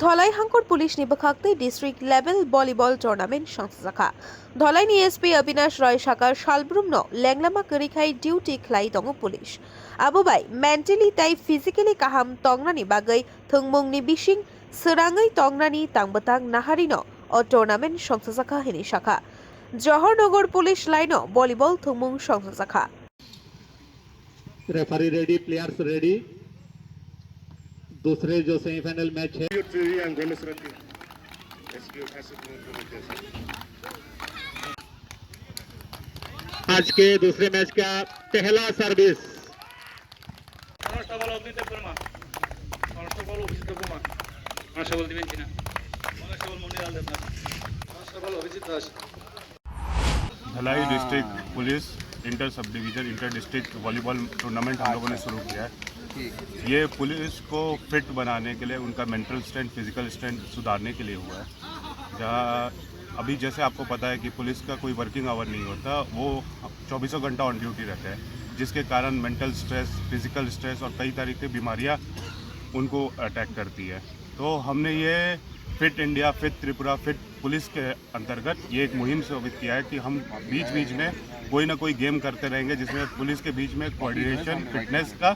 ধলাই হাঙ্কর পুলিশ নিবখাক্তে district level volleyball tournament সংস্থা ধলাইनि एसपी अविनाश रॉय शाखा सालब्रुमनो लेंगलामा करिखाई डिउटी खलाई दङ पुलिस आबोबाय मेन्टली ताई फिजिकली काहाम तंगनानि बागै थोंमुंनि बिसिं सोराङै तंगनानि तांबतां नाहारिनो अ टुर्नामेंट संस्थाखा हिनि शाखा जहरनगर पुलिस लाइनो भलिबल थोंमुं संस्थाखा रेफरी रेडी, प्लेयर्स रेडी। दूसरे जो सेमीफाइनल मैच है आज के दूसरे मैच का पहला service Dhalai district police inter sub division inter district volleyball tournament हम लोगों ने शुरू किया है। ये पुलिस को फिट बनाने के लिए, उनका मेंटल स्ट्रेंथ, फिजिकल स्ट्रेंथ सुधारने के लिए हुआ है। जहाँ अभी जैसे आपको पता है कि पुलिस का कोई वर्किंग आवर नहीं होता, वो 24 घंटा ऑन ड्यूटी रहते हैं, जिसके कारण मेंटल स्ट्रेस, फिजिकल स्ट्रेस और कई तरह की बीमारियाँ उनको अटैक करती है। तो हमने ये fit India, fit Tripura, fit police के अंतर्गत ये एक मुहिम स्थापित किया है कि हम बीच बीच में कोई ना कोई गेम करते रहेंगे जिसमें पुलिस के बीच में कोऑर्डिनेशन, फिटनेस का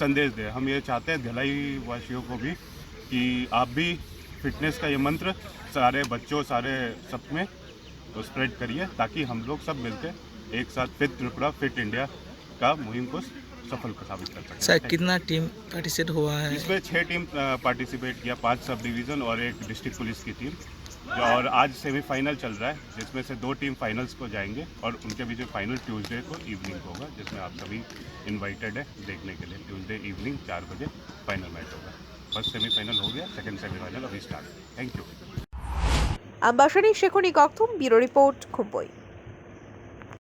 संदेश दें। हम ये चाहते हैं धिलाई वासियों को भी कि आप भी फिटनेस का ये मंत्र सारे बच्चों, सारे सब में तो स्प्रेड करिए, ताकि हम लोग सब मिलकर एक साथ फिट त्रिपुरा, फिट इंडिया का मुहिम को सफल साबित कर सकते सर हैं। कितना टीम पार्टिसिपेट हुआ है? इसमें 6 टीम पार्टिसिपेट किया, 5 सब डिवीज़न और एक डिस्ट्रिक्ट पुलिस की टीम। और आज सेमीफाइनल चल रहा है, जिसमें से 2 टीम फाइनल्स को जाएंगे और उनके बीच में फाइनल ट्यूसडे को इवनिंग होगा, जिसमें आप सभी इनवाइटेड है देखने के लिए। ट्यूसडे इवनिंग 4 बजे फाइनल मैच होगा। फर्स्ट सेमीफाइनल हो गया, सेकंड सेमीफाइनल अभी स्टार्ट। Thank you. आम्बासानी शेखनी गौतम ब्यूरो रिपोर्ट खुम्बई।